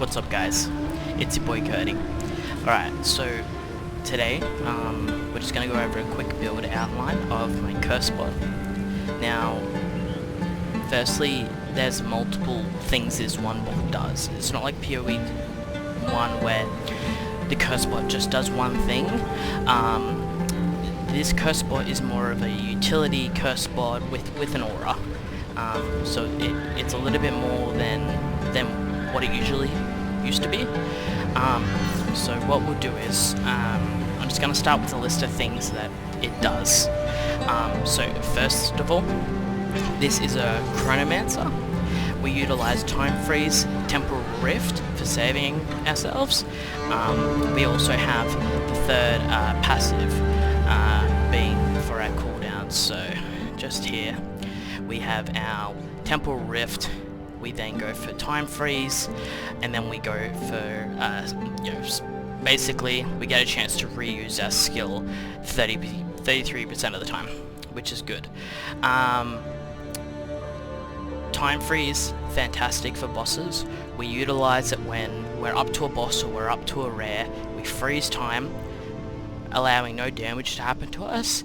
What's up, guys? It's your boy Curdy. Alright, so today we're just going to go over a quick build outline of my Cursebot. Now, firstly, there's multiple things this one bot does. It's not like PoE 1 where the Cursebot just does one thing. This Cursebot is more of a utility Cursebot with an aura. So it's a little bit more than what it usually used to be. So what we'll do is, I'm just going to start with a list of things that it does. So first of all, this is a Chronomancer. We utilize Time Freeze, Temporal Rift for saving ourselves. We also have the third passive being for our cooldowns. So just here we have our Temporal Rift. We then go for Time Freeze, and then we go for basically we get a chance to reuse our skill 33% of the time, which is good. Time Freeze, fantastic for bosses. We utilize it when we're up to a boss or we're up to a rare. We freeze time, allowing no damage to happen to us,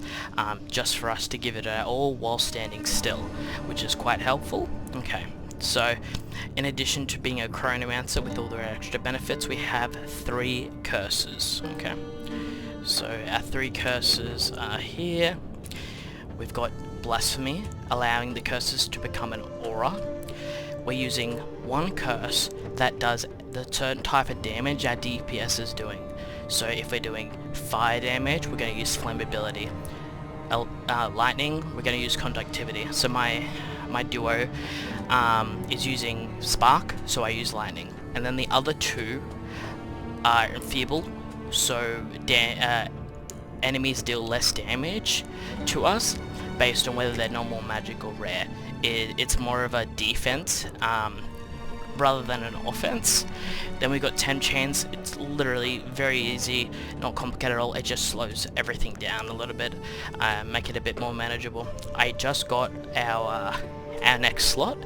just for us to give it our all while standing still, which is quite helpful. Okay, so in addition to being a Chronomancer with all their extra benefits, we have 3 curses. Okay, so our 3 curses are here. We've got Blasphemy, allowing the curses to become an aura. We're using one curse that does the certain type of damage our DPS is doing. So if we're doing fire damage, we're going to use flammability. Lightning, we're going to use conductivity. So my duo is using spark, so I use lightning. And then the other 2 are enfeeble, so enemies deal less damage to us based on whether they're normal, magic, or rare. It's more of a defense rather than an offense. Then we got 10 chains. It's literally very easy, not complicated at all. It just slows everything down a little bit, make it a bit more manageable. I just got our next slot,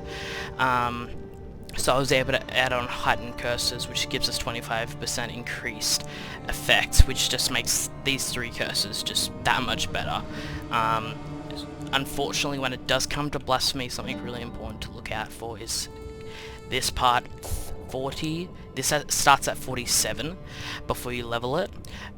so I was able to add on heightened curses, which gives us 25% increased effect, which just makes these 3 curses just that much better. Unfortunately, when it does come to Blasphemy, something really important to look out for is this part 40. This starts at 47 before you level it,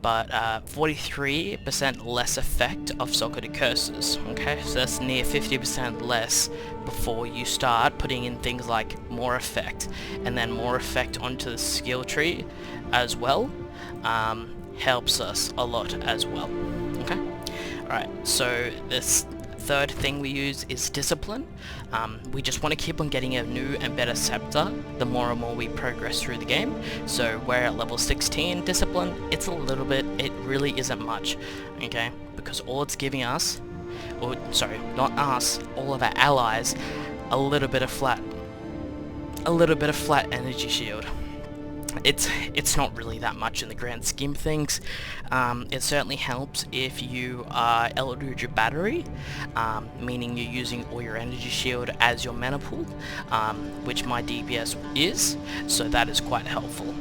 but 43% less effect of socketed curses. Okay, so that's near 50% less before you start putting in things like more effect, and then more effect onto the skill tree as well. Helps us a lot as well. Okay, alright, so this third thing we use is Discipline. We just want to keep on getting a new and better scepter the more and more we progress through the game. So we're at level 16 Discipline. It's a little bit, it really isn't much, okay, because all it's giving us, or sorry, not us, all of our allies, a little bit of flat energy shield. It's not really that much in the grand scheme of things. It certainly helps if you are Eldritch Battery, meaning you're using all your energy shield as your mana pool, which my DPS is, so that is quite helpful.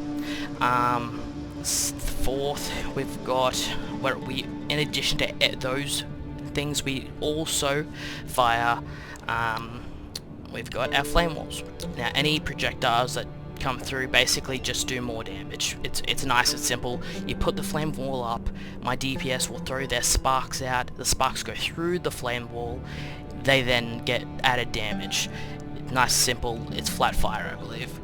Fourth, we've got where we, in addition to those things, we also fire. We've got our flame walls. Now, any projectiles that come through basically just do more damage. It's nice and simple. You put the flame wall up, my DPS will throw their sparks out, the sparks go through the flame wall, they then get added damage. Nice, simple, it's flat fire, I believe.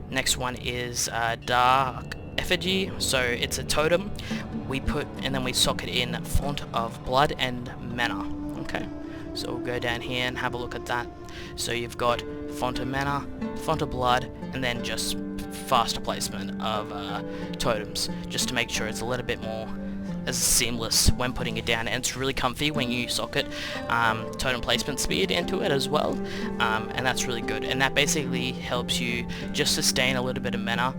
Next one is Dark Effigy, so it's a totem. We put, and then we socket in Font of Blood and Mana. Okay, so we'll go down here and have a look at that. So you've got Font of Mana, Font of Blood, and then just faster placement of totems, just to make sure it's a little bit more as seamless when putting it down, and it's really comfy when you socket totem placement speed into it as well, and that's really good, and that basically helps you just sustain a little bit of mana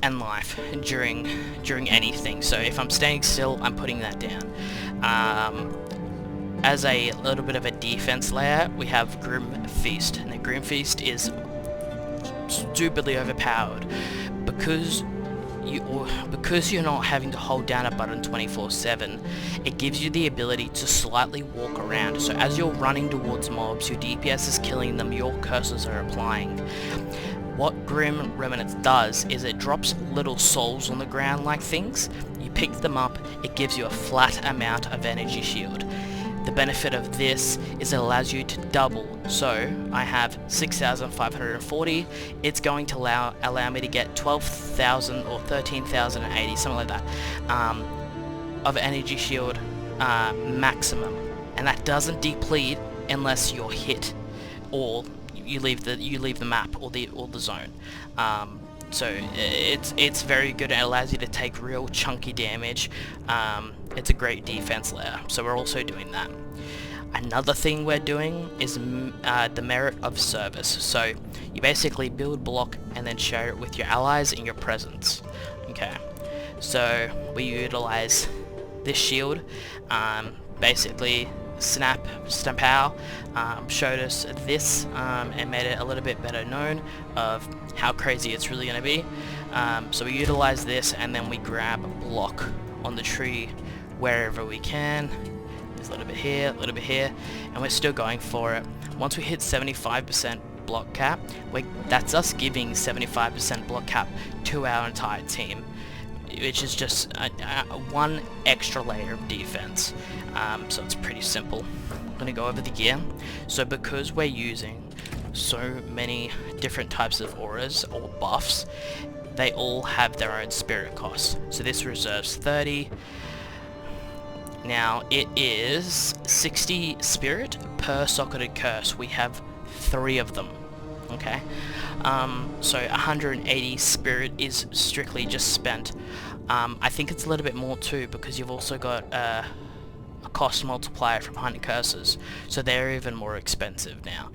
and life during anything. So if I'm staying still, I'm putting that down. As a little bit of a defense layer, we have Grim Feast, and the Grim Feast is stupidly overpowered because you're not having to hold down a button 24/7. It gives you the ability to slightly walk around. So as you're running towards mobs, your DPS is killing them, your curses are applying. What Grim Remnants does is it drops little souls on the ground like things. You pick them up, it gives you a flat amount of energy shield. The benefit of this is it allows you to double. So I have 6,540. It's going to allow me to get 12,000 or 13,080, something like that, of energy shield maximum, and that doesn't deplete unless you're hit or you leave the map or the zone. So it's very good. It allows you to take real chunky damage. It's a great defense layer, so we're also doing that. Another thing we're doing is the merit of service. So you basically build block and then share it with your allies in your presence. Okay, so we utilize this shield. Basically Snap-Pow showed us this and made it a little bit better known of how crazy it's really going to be. So we utilize this and then we grab a block on the tree wherever we can. There's a little bit here, and we're still going for it. Once we hit 75% block cap, that's us giving 75% block cap to our entire team, which is just one extra layer of defense. So it's pretty simple. I'm going to go over the gear. So because we're using so many different types of auras or buffs, they all have their own spirit costs. So this reserves 30. Now it is 60 spirit per socketed curse. We have 3 of them. Okay, so 180 spirit is strictly just spent. I think it's a little bit more too because you've also got a cost multiplier from Hunting Curses, so they're even more expensive now.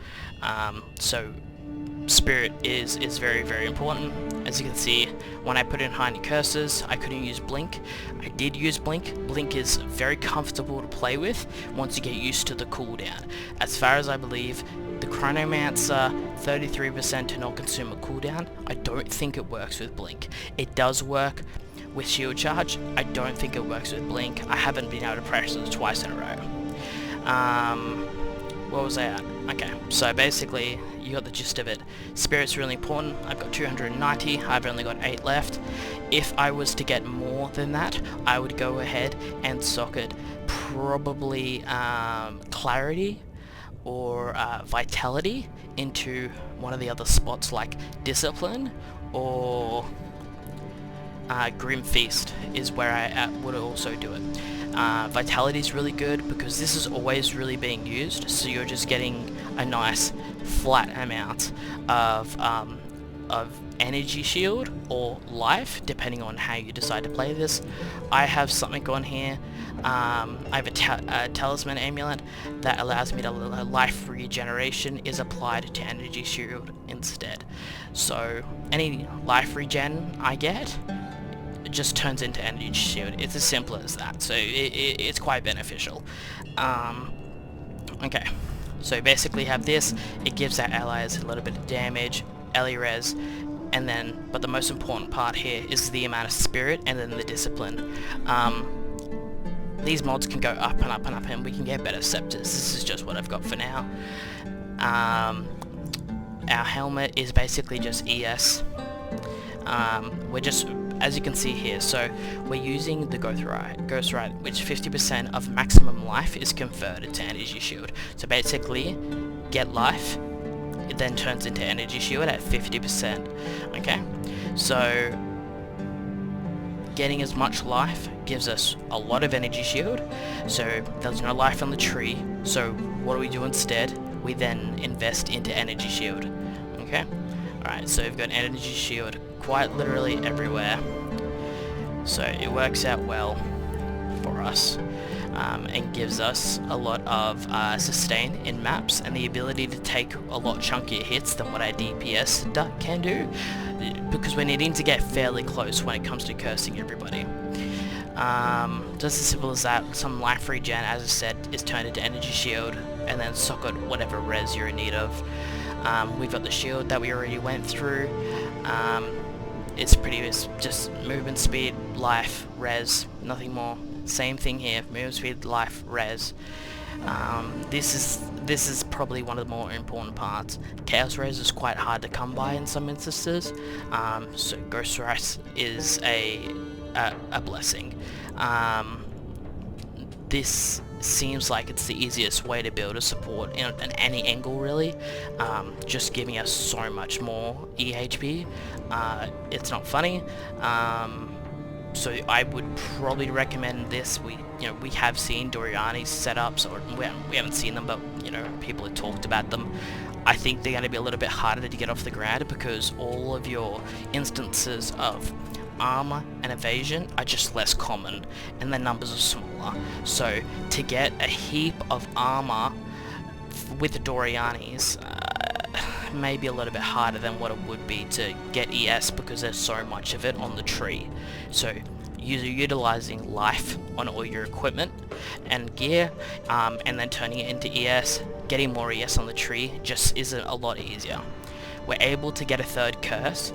So spirit is very, very important. As you can see, when I put in Hunting Curses, I couldn't use Blink. I did use Blink. Blink is very comfortable to play with once you get used to the cooldown. As far as I believe, the Chronomancer 33% to not consume a cooldown, I don't think it works with Blink. It does work with Shield Charge. I don't think it works with Blink. I haven't been able to press it twice in a row. What was I at? Okay, so basically you got the gist of it. Spirit's really important. I've got 290. I've only got 8 left. If I was to get more than that, I would go ahead and socket probably Clarity or Vitality into one of the other spots like Discipline or Grim Feast is where I would also do it. Vitality is really good because this is always really being used, so you're just getting a nice flat amount of energy shield or life, depending on how you decide to play this. I have something on here. I have a talisman amulet that allows me to life regeneration is applied to energy shield instead. So any life regen I get, it just turns into energy shield. It's as simple as that. So it's quite beneficial. Okay, so basically have this. It gives our allies a little bit of damage, res, and then, but the most important part here is the amount of spirit and then the discipline. These mods can go up and up and up, and we can get better scepters. This is just what I've got for now. Our helmet is basically just ES. We're just, as you can see here, so we're using the Ghost Ride, which 50% of maximum life is converted to energy shield. So basically, get life, it then turns into energy shield at 50%. Okay, so getting as much life gives us a lot of energy shield. So there's no life on the tree, so what do we do instead? We then invest into energy shield. Okay, alright, so we've got energy shield quite literally everywhere, so it works out well for us, and gives us a lot of sustain in maps and the ability to take a lot chunkier hits than what our DPS can do, because we're needing to get fairly close when it comes to cursing everybody. Just as simple as that. Some life regen, as I said, is turned into energy shield, and then socket whatever res you're in need of. We've got the shield that we already went through. It's just movement speed, life, res, nothing more. Same thing here, movement speed, life, res. This is probably one of the more important parts. Chaos Res is quite hard to come by in some instances, so Ghost Res is a blessing. This seems like it's the easiest way to build a support in any angle, really, just giving us so much more EHP. It's not funny. So I would probably recommend this. We have seen Doriani's setups, or we haven't seen them, but people have talked about them. I think they're going to be a little bit harder to get off the ground because all of your instances of armor and evasion are just less common, and the numbers are smaller. So to get a heap of armor with the Doriani's may be a little bit harder than what it would be to get ES because there's so much of it on the tree. So you're utilizing life on all your equipment and gear, and then turning it into ES, getting more ES on the tree just isn't a lot easier. We're able to get a third curse,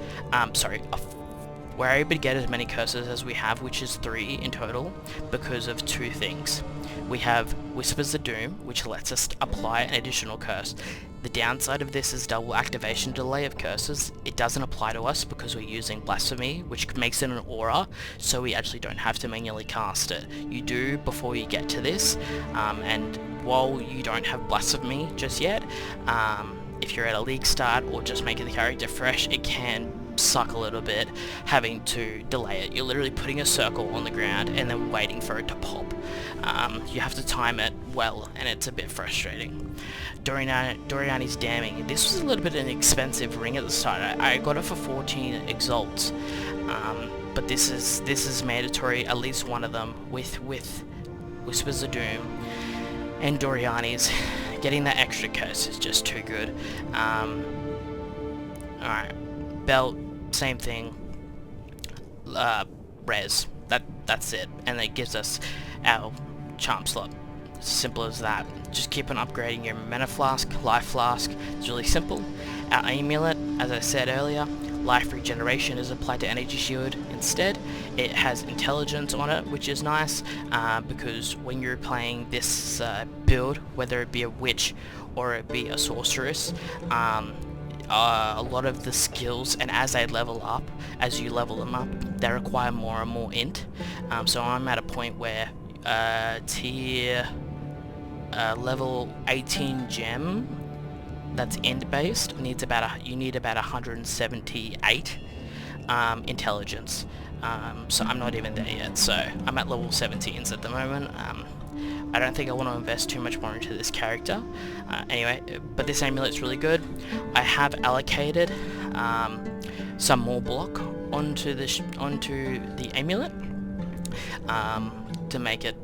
we're able to get as many curses as we have, which is 3 in total, because of 2 things. We have Whispers of Doom, which lets us apply an additional curse. The downside of this is double activation delay of curses. It doesn't apply to us because we're using Blasphemy, which makes it an aura, so we actually don't have to manually cast it. You do before you get to this, and while you don't have Blasphemy just yet, if you're at a league start or just making the character fresh, it can suck a little bit having to delay it. You're literally putting a circle on the ground and then waiting for it to pop. You have to time it well, and it's a bit frustrating. Doriani's Damning. This was a little bit of an expensive ring at the start. I got it for 14 exalts, but this is mandatory, at least one of them, with Whispers of Doom and Doriani's. Getting that extra curse is just too good. Alright. Belt, same thing. Res. That's it. And it gives us our charm slot. Simple as that. Just keep on upgrading your mana flask, life flask. It's really simple. Our amulet, as I said earlier, life regeneration is applied to energy shield instead. It has intelligence on it, which is nice, because when you're playing this build, whether it be a witch or it be a sorceress, a lot of the skills, and as they level up, as you level them up, they require more and more int. So I'm at a point where tier level 18 gem that's int based needs you need about 178 intelligence. So I'm not even there yet, so I'm at level 17s at the moment. I don't think I want to invest too much more into this character. Anyway, but this amulet's really good. I have allocated some more block onto the amulet to make it,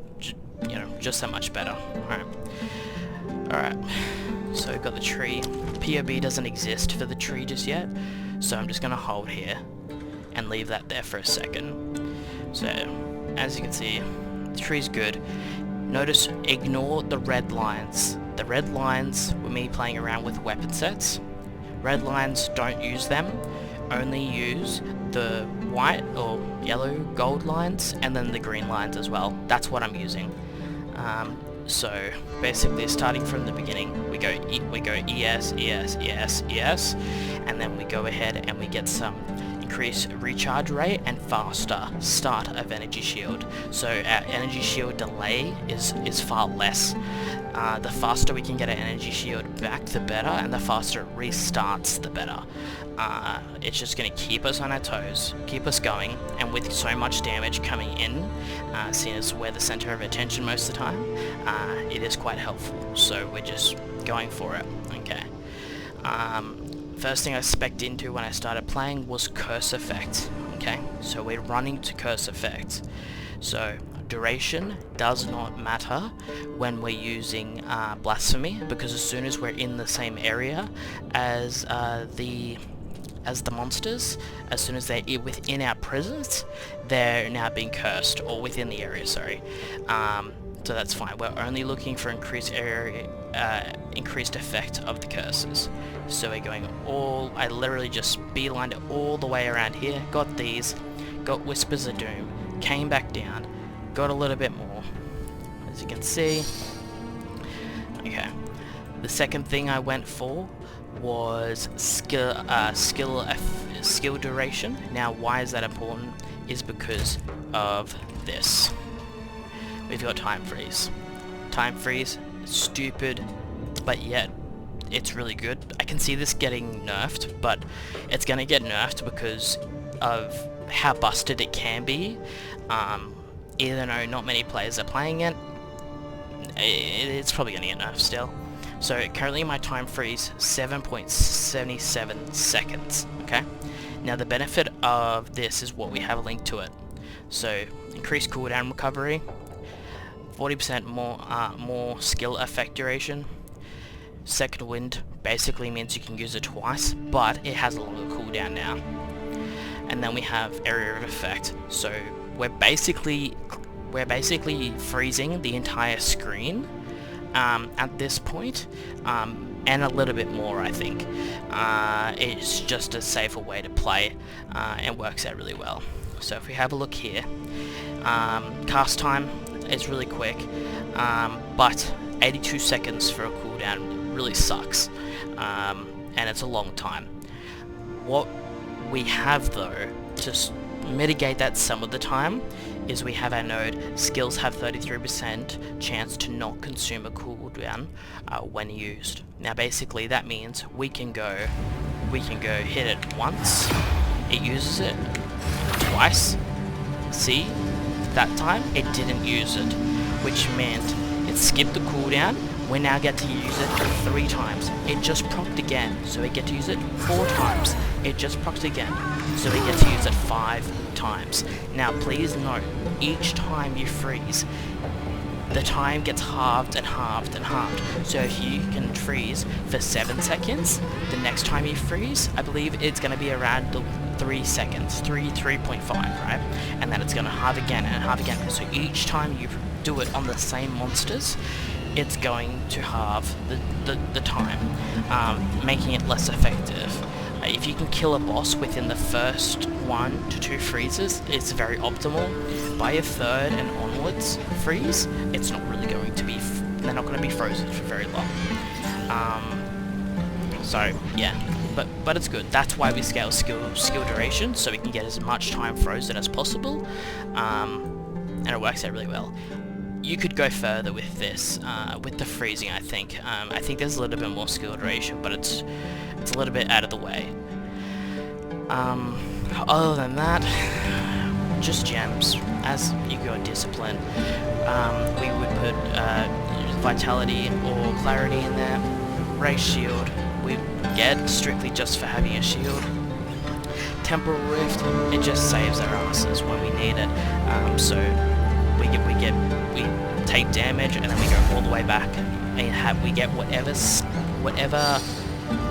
just that much better. Alright. So we've got the tree. POB doesn't exist for the tree just yet, so I'm just gonna hold here and leave that there for a second. So, as you can see, the tree's good. Notice, ignore the red lines. The red lines were me playing around with weapon sets. Red lines, don't use them. Only use the white or yellow gold lines, and then the green lines as well. That's what I'm using. So basically, starting from the beginning, we go ES, ES, ES, ES, and then we go ahead and we get some increased recharge rate and faster start of energy shield. So our energy shield delay is far less. The faster we can get our energy shield back, the better, and the faster it restarts, the better. It's just going to keep us on our toes, keep us going, and with so much damage coming in, seeing as we're the center of attention most of the time, it is quite helpful. So we're just going for it. Okay. First thing I spec'd into when I started playing was Curse Effect. Okay, so we're running to Curse Effect. So duration does not matter when we're using Blasphemy, because as soon as we're in the same area as the monsters, as soon as they're within our presence, they're now being cursed, or within the area, sorry. So that's fine. We're only looking for increased area increased effect of the curses. So we're going I literally just beelined it all the way around here, got these, got Whispers of Doom, came back down, got a little bit more, as you can see. Okay, the second thing I went for was skill duration. Now why is that important is because of this. We've got time freeze. Time freeze, stupid, but yet it's really good. I can see this getting nerfed, but it's gonna get nerfed because of how busted it can be. Even though not many players are playing it, it's probably gonna get nerfed still. So currently my time freeze 7.77 seconds. Okay. Now the benefit of this is what we have linked to it. So increased cooldown recovery, 40% more skill effect duration. Second wind basically means you can use it twice, but it has a longer cooldown now. And then we have area of effect. So we're basically freezing the entire screen at this point, and a little bit more, I think. It's just a safer way to play, and works out really well. So if we have a look here, cast time is really quick, but 82 seconds for a cooldown really sucks, and it's a long time. What we have though, to mitigate that some of the time, is we have our node skills have 33% chance to not consume a cooldown when used. Now basically that means we can go hit it once, it uses it, twice, see, that time it didn't use it, which meant it skipped the cooldown. We now get to use it 3 times. It just procced again, so we get to use it 4 times. It just procced again, so we get to use it 5 times. Now please note, each time you freeze, the time gets halved and halved and halved. So if you can freeze for 7 seconds, the next time you freeze, I believe it's going to be around the 3 seconds, 3.5, right? And then it's going to halve again and halve again. So each time you do it on the same monsters, it's going to halve the time, making it less effective. If you can kill a boss within the first 1 to 2 freezes, it's very optimal. By a third and onwards freeze, it's not really going to be, they're not going to be frozen for very long. So yeah, but it's good. That's why we scale skill duration, so we can get as much time frozen as possible, and it works out really well. You could go further with this, with the freezing, I think. I think there's a little bit more skill duration, but it's a little bit out of the way. Other than that, just gems. As you go in discipline, we would put vitality or clarity in there. Race shield, we get strictly just for having a shield. Temporal rift, it just saves our asses when we need it. So we take damage and then we go all the way back and we get whatever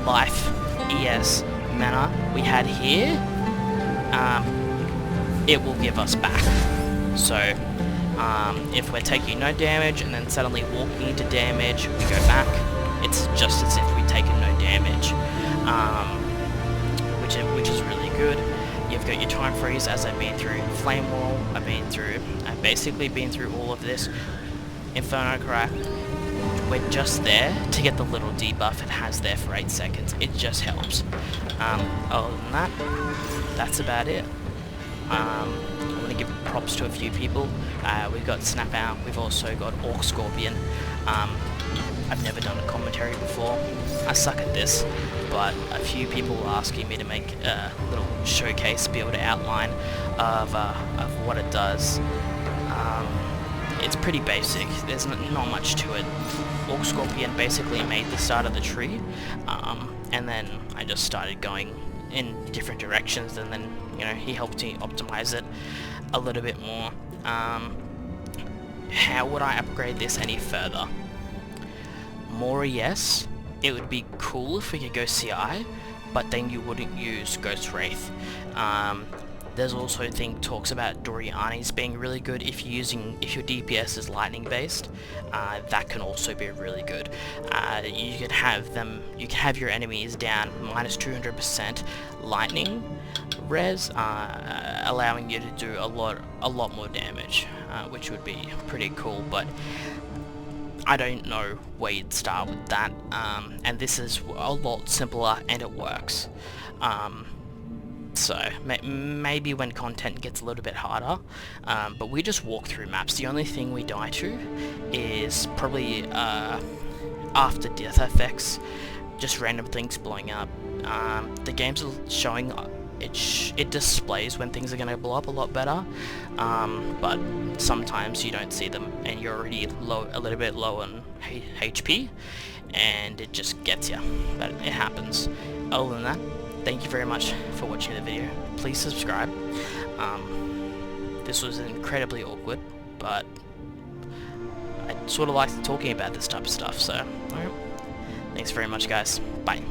life, ES, mana we had here, it will give us back. So if we're taking no damage and then suddenly walking into damage, we go back, it's just as if we'd taken no damage, which is really good. You've got your time freeze, as I've been through Flame Wall, I've basically been through all of this. Inferno Cry, we're just there to get the little debuff it has there for 8 seconds. It just helps. Other than that, that's about it. I'm going to give props to a few people. We've got Snap Out, we've also got Orc Scorpion. I've never done a commentary before. I suck at this, but a few people were asking me to make a little showcase, be able to outline of what it does. It's pretty basic, there's not much to it. Orc Scorpion basically made the start of the tree, and then I just started going in different directions, and then, you know, he helped me optimize it a little bit more. How would I upgrade this any further? More, yes. It would be cool if we could go CI, but then you wouldn't use Ghost Wraith. There's also a thing talks about Doriani's being really good if your DPS is lightning based. That can also be really good. You can have your enemies down minus 200% lightning res, allowing you to do a lot more damage, which would be pretty cool. But I don't know where you'd start with that, and this is a lot simpler and it works. So maybe when content gets a little bit harder, but we just walk through maps. The only thing we die to is probably after death effects, just random things blowing up. The game's showing it displays when things are going to blow up a lot better, but sometimes you don't see them and you're already a little bit low on HP, and it just gets you. But it happens. Other than that, thank you very much for watching the video. Please subscribe. This was incredibly awkward, but I sort of like talking about this type of stuff, so alright. Thanks very much, guys. Bye.